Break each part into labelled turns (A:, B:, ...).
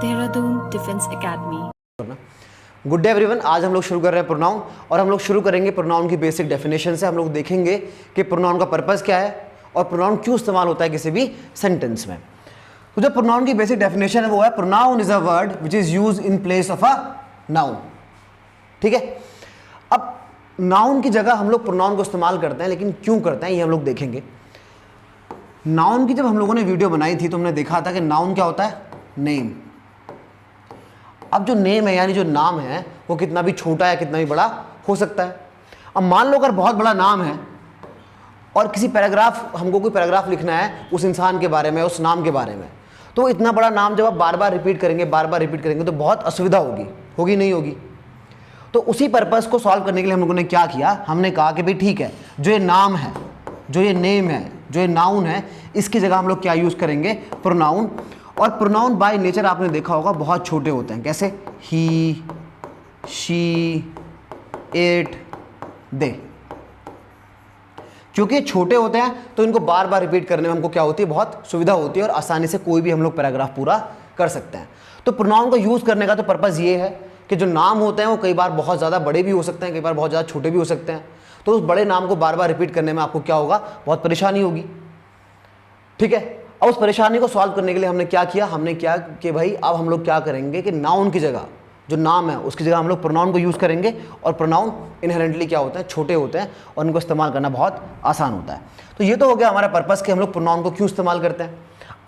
A: Dehradun defence academy.
B: Good day everyone. आज हम लोग शुरू कर रहे हैं प्रोनाउन और हम लोग शुरू करेंगे प्रोनाउन की बेसिक डेफिनेशन से। हम लोग देखेंगे कि प्रोनाउन का पर्पस क्या है और प्रोनाउन क्यों इस्तेमाल होता है किसी भी सेंटेंस में। तो जो प्रोनाउन की बेसिक डेफिनेशन है वो है pronoun is a word which is used in place of a noun. ठीक है, अब नाउन की जगह हम लोग प्रोनाउन को इस्तेमाल करते हैं, लेकिन क्यों करते हैं ये हम लोग देखेंगे। नाउन की जब हम लोगों ने वीडियो बनाई थी तो हमने देखा था कि नाउन क्या होता है, नेम। अब जो नेम है यानी जो नाम है वो कितना भी छोटा या कितना भी बड़ा हो सकता है। अब मान लो अगर बहुत बड़ा नाम है और किसी पैराग्राफ, हमको कोई पैराग्राफ लिखना है उस इंसान के बारे में, उस नाम के बारे में, तो इतना बड़ा नाम जब आप बार बार रिपीट करेंगे तो बहुत असुविधा होगी नहीं होगी। तो उसी पर्पस को सॉल्व करने के लिए हम लोगों ने क्या किया, हमने कहा कि भाई ठीक है, जो ये नाम है, जो ये नेम है, जो ये नाउन है, इसकी जगह हम लोग क्या यूज़ करेंगे, प्रोनाउन। और प्रोनाउन बाय नेचर आपने देखा होगा बहुत छोटे होते हैं। कैसे? ही, शी, इट, दे। क्योंकि ये छोटे होते हैं तो इनको बार बार रिपीट करने में हमको क्या होती है, बहुत सुविधा होती है और आसानी से कोई भी हम लोग पैराग्राफ पूरा कर सकते हैं। तो प्रोनाउन को यूज़ करने का तो पर्पज़ ये है कि जो नाम होते हैं वो कई बार बहुत ज़्यादा बड़े भी हो सकते हैं, कई बार बहुत ज़्यादा छोटे भी हो सकते हैं। तो उस बड़े नाम को बार बार रिपीट करने में आपको क्या होगा, बहुत परेशानी होगी। ठीक है, अब उस परेशानी को सॉल्व करने के लिए हमने क्या किया, हमने क्या कि भाई अब हम लोग क्या करेंगे कि नाउन की जगह, जो नाम है उसकी जगह हम लोग प्रोनाउन को यूज़ करेंगे। और प्रोनाउन इनहेरेंटली क्या होते हैं, छोटे होते हैं और उनको इस्तेमाल करना बहुत आसान होता है। तो ये तो हो गया हमारा पर्पस कि हम लोग प्रोनाउन को क्यों इस्तेमाल करते हैं।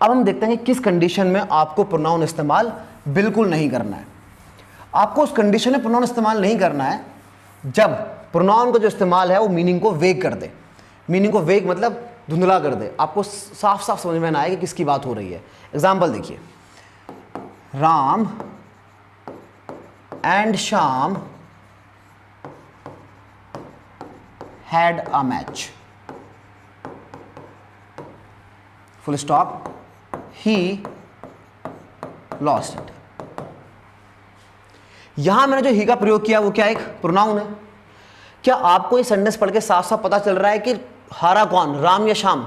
B: अब हम देखते हैं कि किस कंडीशन में आपको प्रोनाउन इस्तेमाल बिल्कुल नहीं करना है। आपको उस कंडीशन में प्रोनाउन इस्तेमाल नहीं करना है जब प्रोनाउन का जो इस्तेमाल है वो मीनिंग को वेग कर दे। मीनिंग को वेग मतलब धुंधला कर दे, आपको साफ साफ समझ में ना आए कि किसकी बात हो रही है। एग्जाम्पल देखिए, Ram and Shyam had a match, full stop, he lost it. यहां मैंने जो ही का प्रयोग किया वो क्या एक प्रोनाउन है। क्या आपको ये सेंटेंस पढ़ के साफ साफ पता चल रहा है कि हारा कौन, राम या श्याम?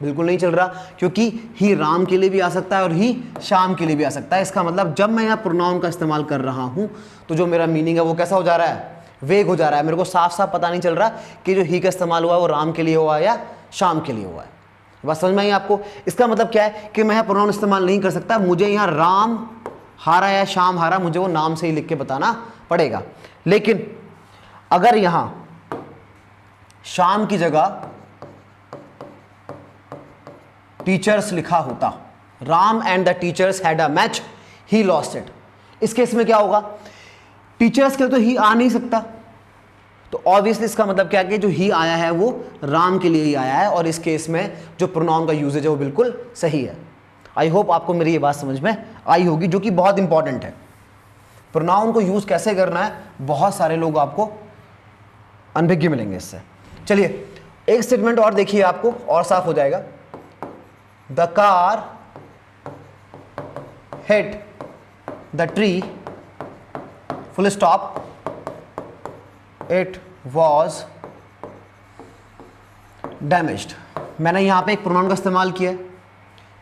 B: बिल्कुल नहीं चल रहा, क्योंकि ही राम के लिए भी आ सकता है और ही श्याम के लिए भी आ सकता है। इसका मतलब जब मैं यहाँ प्रोनाउन का इस्तेमाल कर रहा हूँ तो जो मेरा मीनिंग है वो कैसा हो जा रहा है, वेग हो जा रहा है। मेरे को साफ साफ पता नहीं चल रहा कि जो ही का इस्तेमाल हुआ है वो राम के लिए हुआ है या श्याम के लिए हुआ है। बात समझ में आई आपको? इसका मतलब क्या है कि मैं यहाँ प्रोनाउन इस्तेमाल नहीं कर सकता। मुझे यहाँ राम हारा या श्याम हारा, मुझे वो नाम से ही लिख के बताना पड़ेगा। लेकिन अगर यहाँ श्याम की जगह टीचर्स लिखा होता, Ram and the teachers had a match, he lost it, इस केस में क्या होगा, टीचर्स के लिए तो ही आ नहीं सकता। तो ऑब्वियसली इसका मतलब क्या है कि जो ही आया है वो राम के लिए ही आया है और इस केस में जो प्रोनाउन का यूजेज है वो बिल्कुल सही है। आई होप आपको मेरी ये बात समझ में आई होगी, जो कि बहुत इंपॉर्टेंट है। प्रोनाउन को यूज कैसे करना है, बहुत सारे लोग आपको अनभिज्ञ मिलेंगे इससे। चलिए एक स्टेटमेंट और देखिए, आपको और साफ हो जाएगा। The car hit the tree, full stop, it was damaged। मैंने यहाँ पे एक प्रोनाउन का इस्तेमाल किया है।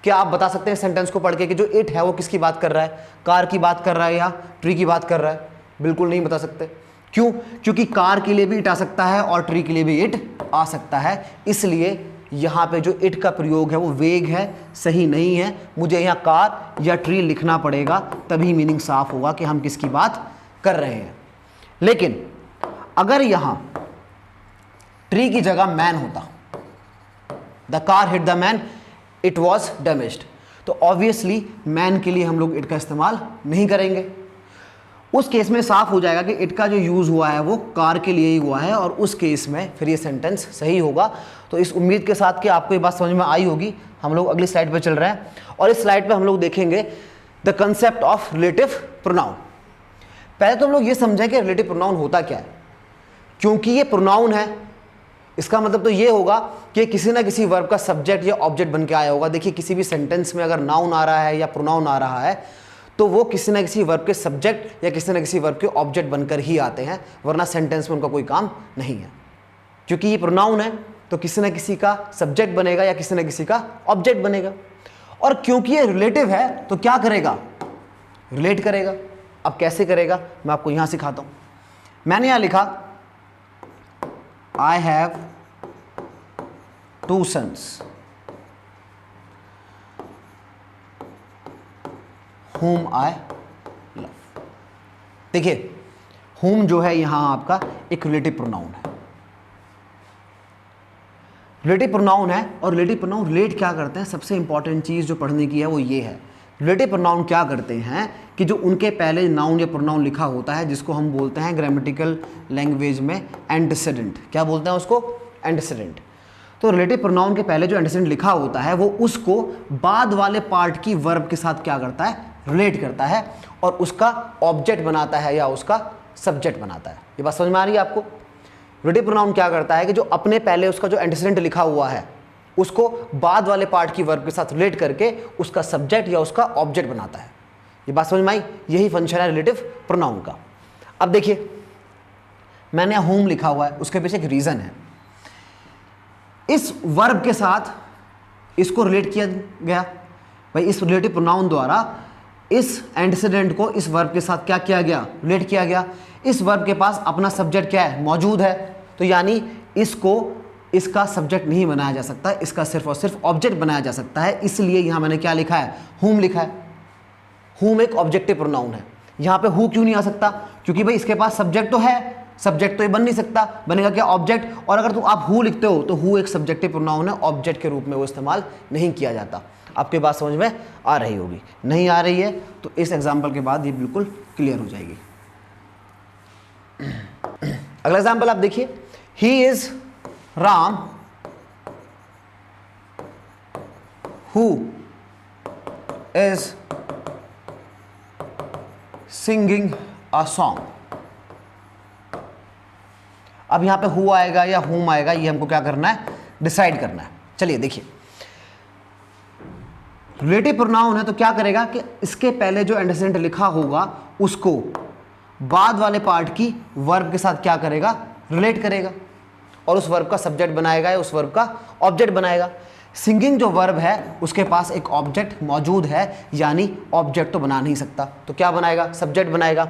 B: क्या आप बता सकते हैं सेंटेंस को पढ़ के कि जो इट है वो किसकी बात कर रहा है, कार की बात कर रहा है या ट्री की बात कर रहा है? बिल्कुल नहीं बता सकते। क्यों? क्योंकि कार के लिए भी इट आ सकता है और ट्री के लिए भी इट आ सकता है। इसलिए यहाँ पे जो इट का प्रयोग है वो वेग है, सही नहीं है। मुझे यहाँ कार या ट्री लिखना पड़ेगा, तभी मीनिंग साफ होगा कि हम किसकी बात कर रहे हैं। लेकिन अगर यहाँ ट्री की जगह मैन होता, the car hit the man, it was damaged, तो ऑब्वियसली मैन के लिए हम लोग इट का इस्तेमाल नहीं करेंगे। उस केस में साफ हो जाएगा कि इट का जो यूज़ हुआ है वो कार के लिए ही हुआ है और उस केस में फिर ये सेंटेंस सही होगा। तो इस उम्मीद के साथ कि आपको ये बात समझ में आई होगी, हम लोग अगली स्लाइड पे चल रहे हैं और इस स्लाइड पे हम लोग देखेंगे the concept of relative pronoun. पहले तो हम लोग ये समझें कि रिलेटिव प्रोनाउन होता क्या है। क्योंकि ये प्रोनाउन है, इसका मतलब तो ये होगा कि किसी ना किसी वर्ब का सब्जेक्ट या ऑब्जेक्ट बन के आया होगा। देखिए किसी भी सेंटेंस में अगर नाउन आ रहा है या प्रोनाउन आ रहा है तो वो किसी ना किसी वर्ब के सब्जेक्ट या किसी ना किसी वर्ब के ऑब्जेक्ट बनकर ही आते हैं, वरना सेंटेंस में उनका कोई काम नहीं है। क्योंकि ये प्रोनाउन है तो किसी ना किसी का सब्जेक्ट बनेगा या किसी ना किसी का ऑब्जेक्ट बनेगा। और क्योंकि ये रिलेटिव है तो क्या करेगा, रिलेट करेगा। अब कैसे करेगा मैं आपको यहां सिखाता हूं। मैंने यहां लिखा I have 2 sons whom I love। देखिए whom जो है यहां आपका एक रिलेटिव प्रोनाउन है, रिलेटिव प्रोनाउन है। और रिलेटिव प्रोनाउन रिलेट क्या करते हैं, सबसे इंपॉर्टेंट चीज जो पढ़ने की है वो ये है, रिलेटिव प्रोनाउन क्या करते हैं कि जो उनके पहले नाउन या प्रोनाउन लिखा होता है जिसको हम बोलते हैं ग्रामेटिकल लैंग्वेज में एंटीसीडेंट। क्या बोलते हैं उसको? एंटीसीडेंट। तो रिलेटिव प्रोनाउन के पहले जो एंटीसीडेंट लिखा होता है वो उसको बाद वाले पार्ट की वर्ब के साथ क्या करता है, रिलेट करता है और उसका ऑब्जेक्ट बनाता है या उसका सब्जेक्ट बनाता है। ये बात समझ में आ रही है आपको? रिलेटिव प्रोनाउन क्या करता है कि जो अपने पहले उसका जो एंटीसीडेंट लिखा हुआ है उसको बाद वाले पार्ट की वर्ब के साथ रिलेट करके उसका सब्जेक्ट या उसका ऑब्जेक्ट बनाता है। ये बात समझ में आई? यही फंक्शन है रिलेटिव प्रोनाउन का। अब देखिए मैंने होम लिखा हुआ है, उसके पीछे एक रीजन है। इस वर्ब के साथ इसको रिलेट किया गया भाई, इस रिलेटिव प्रोनाउन द्वारा इस एंटीसीडेंट को इस वर्ब के साथ क्या किया गया, रिलेट किया गया। इस वर्ब के पास अपना सब्जेक्ट क्या है, मौजूद है, तो यानी इसको इसका सब्जेक्ट नहीं बनाया जा सकता, इसका सिर्फ और सिर्फ ऑब्जेक्ट बनाया जा सकता है। इसलिए यहां मैंने क्या लिखा है, हुम लिखा है। हुम एक ऑब्जेक्टिव प्रोनाउन है। यहां पे हु क्यों नहीं आ सकता, क्योंकि भाई इसके पास सब्जेक्ट तो है, सब्जेक्ट तो ये बन नहीं सकता, बनेगा क्या, ऑब्जेक्ट। और अगर तो आप हु लिखते हो तो हु एक सब्जेक्टिव प्रोनाउन है, ऑब्जेक्ट के रूप में वो इस्तेमाल नहीं किया जाता। आपकी बात समझ में आ रही होगी, नहीं आ रही है तो इस एग्जाम्पल के बाद ये बिल्कुल क्लियर हो जाएगी। अगला एग्जाम्पल आप देखिए, he is Ram who is singing a song. अब यहां पे हु आएगा या हुम आएगा ये हमको क्या करना है, डिसाइड करना है। चलिए देखिए, रिलेटिव प्रोनाउन है तो क्या करेगा कि इसके पहले जो एंटीसीडेंट लिखा होगा उसको बाद वाले पार्ट की वर्ब के साथ क्या करेगा, रिलेट करेगा और उस वर्ब का सब्जेक्ट बनाएगा या उस वर्ब का ऑब्जेक्ट बनाएगा। सिंगिंग जो वर्ब है उसके पास एक ऑब्जेक्ट मौजूद है, यानी ऑब्जेक्ट तो बना नहीं सकता, तो क्या बनाएगा, सब्जेक्ट बनाएगा।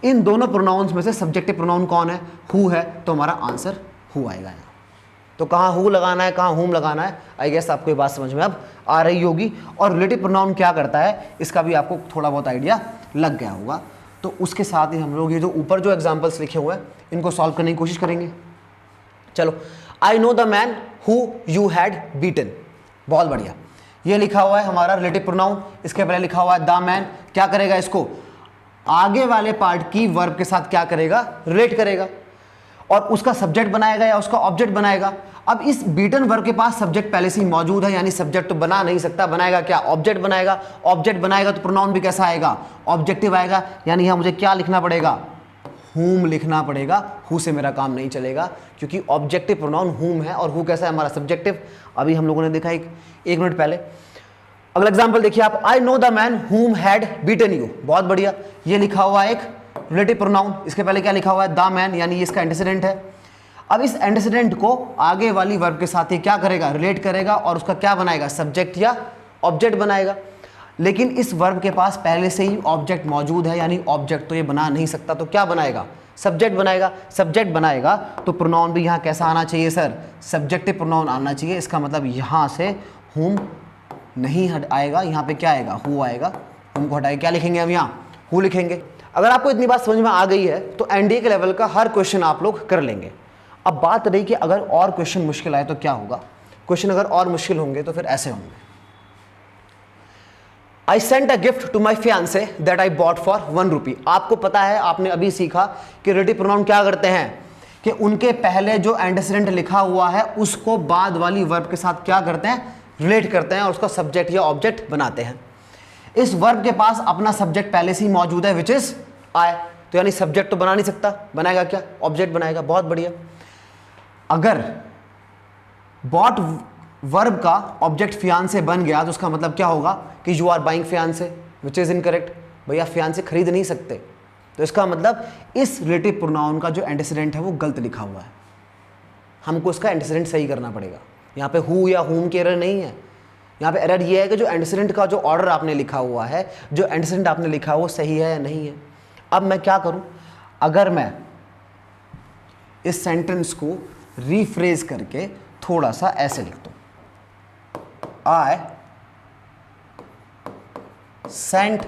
B: इन दोनों प्रोनाउंस में से सब्जेक्टिव प्रोनाउन कौन है, हु है, तो हमारा आंसर हु आएगा यहाँ। तो कहाँ हु लगाना है, कहाँ हुम लगाना है, आई गेस आपको ये बात समझ में अब आ रही होगी। और रिलेटिव प्रोनाउन क्या करता है इसका भी आपको थोड़ा बहुत आइडिया लग गया होगा। तो उसके साथ ही हम लोग ये जो ऊपर जो एग्जाम्पल्स लिखे हुए हैं इनको सॉल्व करने की कोशिश करेंगे। चलो, I know the man who you had beaten. बहुत बढ़िया, ये लिखा हुआ है हमारा रिलेटिव प्रोनाउन, इसके पहले लिखा हुआ है द मैन। क्या करेगा, इसको आगे वाले पार्ट की वर्ब के साथ क्या करेगा, रिलेट करेगा और उसका सब्जेक्ट बनाएगा या उसका ऑब्जेक्ट बनाएगा। अब इस बीटन वर्ब के पास सब्जेक्ट पहले से ही मौजूद है, यानी सब्जेक्ट तो बना नहीं सकता, बनाएगा क्या, ऑब्जेक्ट बनाएगा। ऑब्जेक्ट बनाएगा तो प्रोनाउन भी कैसा आएगा, ऑब्जेक्टिव आएगा, यानी यहां मुझे क्या लिखना पड़ेगा, हुम लिखना पड़ेगा। हु से मेरा काम नहीं चलेगा क्योंकि ऑब्जेक्टिव प्रोनाउन हुम है और हु कैसा है हमारा, सब्जेक्टिव। अभी हम लोगों ने देखा एक मिनट पहले। अगला एग्जांपल देखिए आप, आई नो द मैन हुम हैड बीटन यू। बहुत बढ़िया, ये लिखा हुआ एक रिलेटिव प्रोनाउन, इसके पहले क्या लिखा हुआ है, द मैन, यानी ये इसका एंटीसीडेंट है। अब इस एंटीसीडेंट को आगे वाली वर्ब के साथ ही क्या करेगा, रिलेट करेगा और उसका क्या बनाएगा, सब्जेक्ट या ऑब्जेक्ट बनाएगा। लेकिन इस वर्ब के पास पहले से ही ऑब्जेक्ट मौजूद है, यानी ऑब्जेक्ट तो ये बना नहीं सकता, तो क्या बनाएगा, सब्जेक्ट बनाएगा। सब्जेक्ट बनाएगा तो प्रोनाउन भी यहाँ कैसा आना चाहिए सर, सब्जेक्टिव प्रोनाउन आना चाहिए। इसका मतलब यहाँ से हुम नहीं हट आएगा, यहाँ पे क्या आएगा, हु आएगा। हुम को हटाए क्या लिखेंगे हम, यहाँ हु लिखेंगे। अगर आपको इतनी बात समझ में आ गई है तो एनडीए के लेवल का हर क्वेश्चन आप लोग कर लेंगे। अब बात रही कि अगर और क्वेश्चन मुश्किल आए तो क्या होगा। क्वेश्चन अगर और मुश्किल होंगे तो फिर ऐसे होंगे, I sent a gift to my fiancé that I bought for 1 rupee। आपको पता है, आपने अभी सीखा कि रिलेटिव प्रोनाउन क्या करते हैं कि उनके पहले जो एंटीसीडेंट लिखा हुआ है उसको बाद वाली वर्ब के साथ क्या करते हैं, रिलेट करते हैं और उसका सब्जेक्ट या ऑब्जेक्ट बनाते हैं। इस वर्ब के पास अपना सब्जेक्ट पहले से ही मौजूद है, विच इज आई, तो यानी सब्जेक्ट तो बना नहीं सकता, बनाएगा क्या, ऑब्जेक्ट बनाएगा। बहुत बढ़िया। अगर बॉट वर्ब का ऑब्जेक्ट फियांसे बन गया तो उसका मतलब क्या होगा कि you are buying fiancé, which is incorrect. भैया फियांसे खरीद नहीं सकते, तो इसका मतलब इस रिलेटिव प्रोनाउन का जो एंटीसीडेंट है वो गलत लिखा हुआ है, हमको इसका एंटीसीडेंट सही करना पड़ेगा। यहाँ पे हु या हुम की एरर नहीं है, यहाँ पे एरर ये है कि जो एंटीसीडेंट का जो ऑर्डर आपने लिखा हुआ है, जो एंटीसीडेंट आपने लिखा है वो सही है या नहीं है। अब मैं क्या करूँ, अगर मैं इस सेंटेंस को रीफ्रेज करके थोड़ा सा ऐसे लिख दूँ, I sent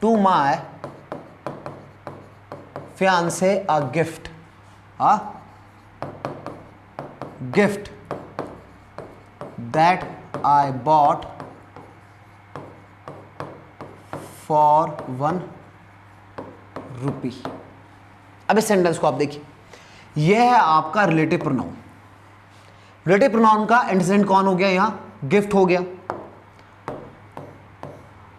B: to my fiancé a gift, gift that I bought for 1 rupee। अब इस सेंटेंस को आप देखिए, यह है आपका रिलेटिव प्रोनाउन। रिलेटिव प्रोनाउन का एंटीसीडेंट कौन हो गया, यहां गिफ्ट हो गया।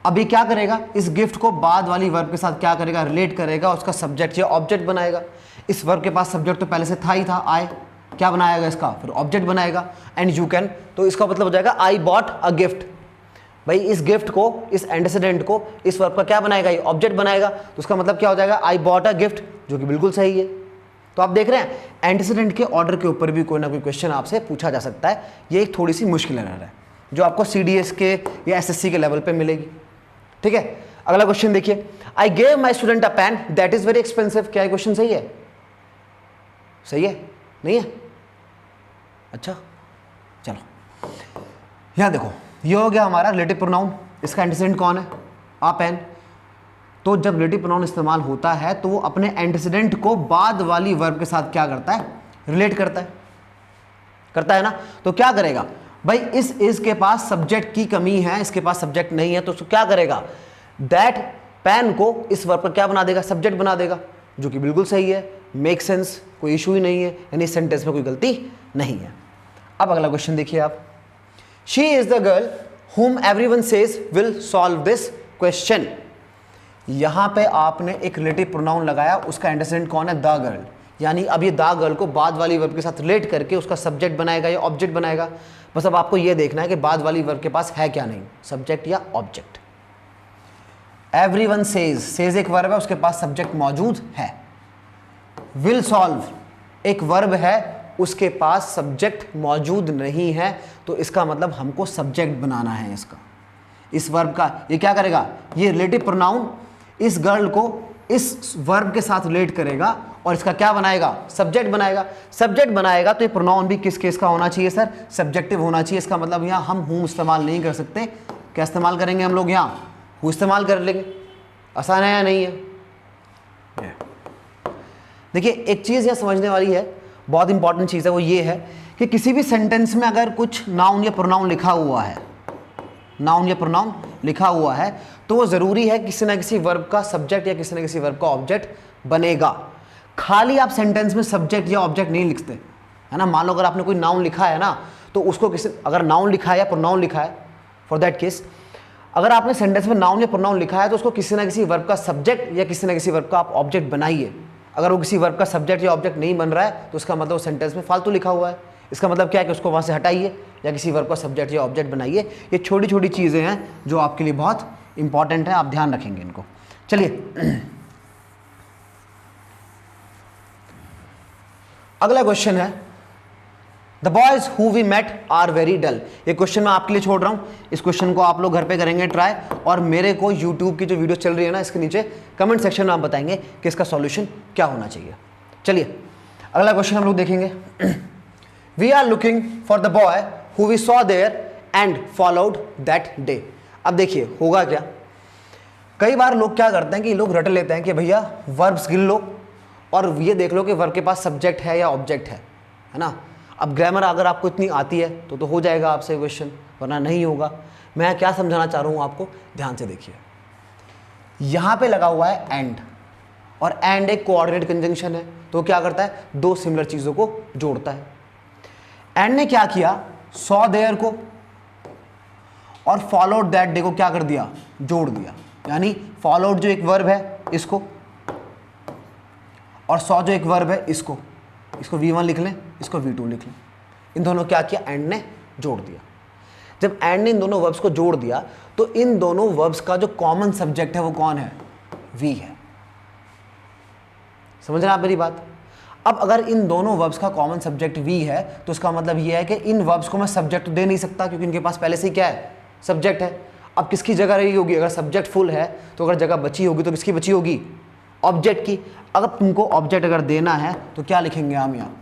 B: अभी क्या करेगा, इस गिफ्ट को बाद वाली वर्ब के साथ क्या करेगा, रिलेट करेगा, उसका सब्जेक्ट या ऑब्जेक्ट बनाएगा। इस वर्ब के पास सब्जेक्ट तो पहले से था ही था, आई, क्या बनाएगा इसका, फिर ऑब्जेक्ट बनाएगा, एंड यू कैन, तो इसका मतलब हो जाएगा आई बॉट अ गिफ्ट। भाई इस गिफ्ट को, इस एंटीसीडेंट को इस वर्ब का क्या बनाएगा, ये ऑब्जेक्ट बनाएगा, तो उसका मतलब क्या हो जाएगा, आई बॉट अ गिफ्ट, जो कि बिल्कुल सही है। तो आप देख रहे हैं एंटीसीडेंट के ऑर्डर के ऊपर भी कोई ना कोई क्वेश्चन आपसे पूछा जा सकता है। ये एक थोड़ी सी मुश्किल एरर है जो आपको CDS के या SSC के लेवल पे मिलेगी। ठीक है, अगला क्वेश्चन देखिए, I gave my student a pen that is very expensive. क्या ये क्वेश्चन सही है, सही है, नहीं है? अच्छा चलो, यहां देखो, ये हो गया हमारा रिलेटिव प्रोनाउन, इसका एंटीसीडेंट कौन है, आ पेन। तो जब रिलेटिव प्रोनाउन इस्तेमाल होता है तो वो अपने एंटीसीडेंट को बाद वाली वर्ब के साथ क्या करता है, रिलेट करता है ना। तो क्या करेगा भाई, इसके पास सब्जेक्ट की कमी है, इसके पास सब्जेक्ट नहीं है, तो क्या करेगा, दैट पेन को इस वर्ब पर क्या बना देगा, सब्जेक्ट बना देगा, जो कि बिल्कुल सही है, मेक सेंस, कोई इशू ही नहीं है, यानी इस सेंटेंस में कोई गलती नहीं है। अब अगला क्वेश्चन देखिए आप, she is the girl whom everyone says will solve this question। यहां पे आपने एक रिलेटिव प्रोनाउन लगाया, उसका एंटीसीडेंट कौन है, द गर्ल, यानी अब ये द गर्ल को बाद वाली वर्ब के साथ रिलेट करके उसका सब्जेक्ट बनाएगा या ऑब्जेक्ट बनाएगा। बस अब आपको ये देखना है कि बाद वाली वर्ब के पास है क्या नहीं, सब्जेक्ट या ऑब्जेक्ट। एवरीवन सेज एक वर्ब है, उसके पास सब्जेक्ट मौजूद है। विल सॉल्व एक वर्ब है, उसके पास सब्जेक्ट मौजूद नहीं है, तो इसका मतलब हमको सब्जेक्ट बनाना है इसका, इस वर्ब का। ये क्या करेगा, ये रिलेटिव प्रोनाउन इस गर्ल को इस वर्ब के साथ रिलेट करेगा और इसका क्या बनाएगा, सब्जेक्ट बनाएगा। सब्जेक्ट बनाएगा तो ये प्रोनाउन भी किस केस का होना चाहिए सर, सब्जेक्टिव होना चाहिए। इसका मतलब यहाँ हम हूँ इस्तेमाल नहीं कर सकते, क्या इस्तेमाल करेंगे हम लोग, यहाँ हूँ इस्तेमाल कर लेंगे। आसान है या नहीं है? देखिए एक चीज़ यहाँ समझने वाली है, बहुत इंपॉर्टेंट चीज़ है, वो ये है कि किसी भी सेंटेंस में अगर कुछ नाउन या प्रोनाउन लिखा हुआ है, नाउन या प्रोनाउन लिखा हुआ है, तो वो ज़रूरी है किसी ना किसी वर्ब का सब्जेक्ट या किसी ना किसी वर्ब का ऑब्जेक्ट बनेगा। खाली आप सेंटेंस में सब्जेक्ट या ऑब्जेक्ट नहीं लिखते, है ना। मान लो अगर आपने कोई नाउन लिखा है ना, तो उसको किसी, अगर नाउन लिखा है या प्रोनाउन लिखा है, फॉर दैट केस अगर आपने सेंटेंस में नाउन या प्रोनाउन लिखा है तो उसको किसी ना किसी वर्ब का सब्जेक्ट या किसी ना किसी वर्ब का आप ऑब्जेक्ट बनाइए। अगर वो किसी वर्ब का सब्जेक्ट या ऑब्जेक्ट नहीं बन रहा है तो उसका मतलब सेंटेंस में फालतू लिखा हुआ है। इसका मतलब क्या है कि उसको वहाँ से हटाइए या किसी वर्ब का सब्जेक्ट या ऑब्जेक्ट बनाइए। ये छोटी छोटी चीज़ें हैं जो आपके लिए बहुत इंपॉर्टेंट है, आप ध्यान रखेंगे इनको। चलिए अगला क्वेश्चन है, the boys who we met are very dull. ये क्वेश्चन मैं आपके लिए छोड़ रहा हूँ, इस क्वेश्चन को आप लोग घर पे करेंगे ट्राई, और मेरे को यूट्यूब की जो वीडियो चल रही है ना, इसके नीचे कमेंट सेक्शन में आप बताएंगे कि इसका सॉल्यूशन क्या होना चाहिए। चलिए अगला क्वेश्चन हम लोग देखेंगे, we are looking for the boy who we saw there and followed that day. अब देखिए होगा क्या, कई बार लोग क्या करते हैं कि लोग रट लेते हैं कि भैया वर्ब्स गिन लो और ये देख लो कि वर्ब के पास सब्जेक्ट है या ऑब्जेक्ट है ना। अब ग्रामर अगर आपको इतनी आती है तो हो जाएगा आपसे क्वेश्चन, वरना नहीं होगा। मैं क्या समझाना चाह रहा हूँ आपको, ध्यान से देखिए। यहाँ पे लगा हुआ है एंड, और एंड एक कोऑर्डिनेट कंजंक्शन है, तो क्या करता है, दो सिमिलर चीज़ों को जोड़ता है। एंड ने क्या किया, सॉ देयर को और फॉलोड दैट डे को क्या कर दिया, जोड़ दिया। यानी फॉलोड जो एक वर्ब है इसको, और सॉ जो एक वर्ब है इसको V1 लिख लें, इसको V2 लिख लें। इन दोनों क्या किया, एंड ने जोड़ दिया। जब एंड ने इन दोनों वर्ब्स को जोड़ दिया तो इन दोनों वर्ब्स का जो कॉमन सब्जेक्ट है वो कौन है, V है। समझ रहे आप मेरी बात। अब अगर इन दोनों वर्ब्स का कॉमन सब्जेक्ट वी है तो इसका मतलब ये है कि इन वर्ब्स को मैं सब्जेक्ट दे नहीं सकता, क्योंकि इनके पास पहले से ही क्या है, सब्जेक्ट है। अब किसकी जगह रही होगी, अगर सब्जेक्ट फुल है तो अगर जगह बची होगी तो किसकी बची होगी, ऑब्जेक्ट की। अगर तुमको ऑब्जेक्ट अगर देना है तो क्या लिखेंगे हम यहाँ,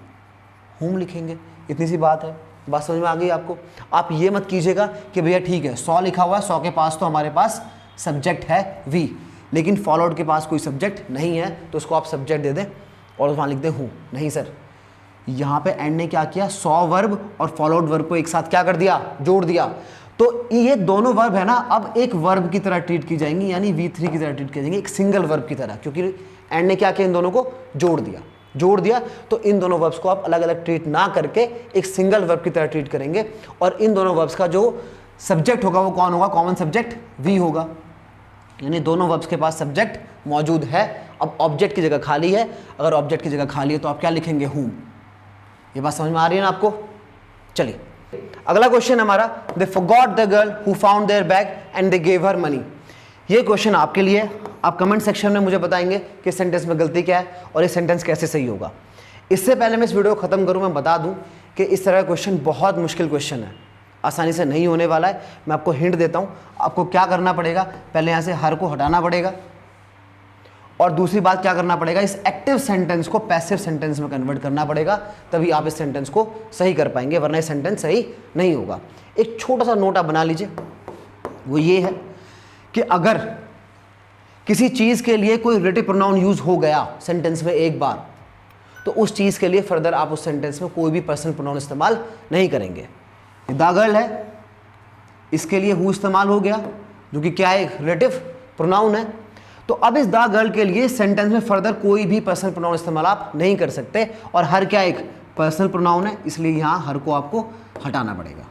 B: होम लिखेंगे। इतनी सी बात है, बात समझ में आ गई आपको। आप ये मत कीजिएगा कि भैया ठीक है 100 लिखा हुआ है, 100 के पास तो हमारे पास सब्जेक्ट है वी, लेकिन फॉलोड के पास कोई सब्जेक्ट नहीं है, तो उसको आप सब्जेक्ट दे दें और वहाँ लिख दें हूँ। नहीं सर, यहाँ पे एंड ने क्या किया, 100 वर्ब और फॉलोड वर्ब को एक साथ क्या कर दिया, जोड़ दिया। तो ये दोनों वर्ब है ना, अब एक वर्ब की तरह ट्रीट की जाएंगी, यानी V3 की तरह ट्रीट की जाएंगी, एक सिंगल वर्ब की तरह, क्योंकि एंड ने क्या किया, इन दोनों को जोड़ दिया। तो इन दोनों वर्ब्स को आप अलग अलग ट्रीट ना करके एक सिंगल वर्ब की तरह ट्रीट करेंगे, और इन दोनों वर्ब्स का जो सब्जेक्ट होगा वो कौन होगा, कॉमन सब्जेक्ट वी होगा, यानी दोनों वर्ब्स के पास सब्जेक्ट मौजूद है। अब ऑब्जेक्ट की जगह खाली है, अगर ऑब्जेक्ट की जगह खाली है तो आप क्या लिखेंगे, हूम। ये बात समझ में आ रही है ना आपको। चलिए अगला क्वेश्चन हमारा, they forgot the girl who found their bag and they gave her money. ये क्वेश्चन आपके लिए, आप कमेंट सेक्शन में मुझे बताएंगे कि इस सेंटेंस में गलती क्या है और ये सेंटेंस कैसे सही होगा। इससे पहले मैं इस वीडियो को खत्म करूं, मैं बता दूं कि इस तरह का क्वेश्चन बहुत मुश्किल क्वेश्चन है, आसानी से नहीं होने वाला है। मैं आपको हिंट देता हूं, आपको क्या करना पड़ेगा, पहले यहां से हर को हटाना पड़ेगा, और दूसरी बात क्या करना पड़ेगा, इस एक्टिव सेंटेंस को पैसिव सेंटेंस में कन्वर्ट करना पड़ेगा, तभी आप इस सेंटेंस को सही कर पाएंगे, वरना ये सेंटेंस सही नहीं होगा। एक छोटा सा नोट आप बना लीजिए, वो ये है कि अगर किसी चीज़ के लिए कोई रिलेटिव प्रोनाउन यूज हो गया सेंटेंस में एक बार, तो उस चीज़ के लिए फर्दर आप उस सेंटेंस में कोई भी पर्सनल प्रोनाउन इस्तेमाल नहीं करेंगे। द गर्ल है, इसके लिए हु इस्तेमाल हो गया, जो कि क्या है, एक रिलेटिव प्रोनाउन है। तो अब इस द गर्ल के लिए सेंटेंस में फर्दर कोई भी पर्सनल प्रोनाउन इस्तेमाल आप नहीं कर सकते, और हर क्या एक पर्सनल प्रोनाउन है, इसलिए यहाँ हर को आपको हटाना पड़ेगा,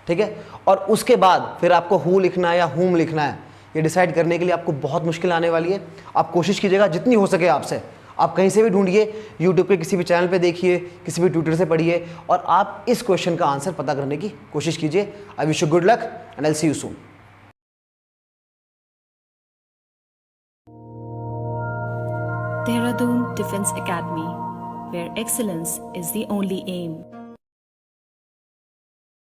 B: ठीक है। और उसके बाद फिर आपको हु लिखना है या हुम लिखना है, ये डिसाइड करने के लिए आपको बहुत मुश्किल आने वाली है। आप कोशिश कीजिएगा जितनी हो सके आपसे, आप कहीं से भी ढूंढिए, यूट्यूब पे किसी भी चैनल पे देखिए, किसी भी ट्विटर से पढ़िए, और आप इस क्वेश्चन का आंसर पता करने की कोशिश कीजिए। I wish you good luck and I will see you soon.
A: Dehradun Defense Academy, where excellence is the only aim.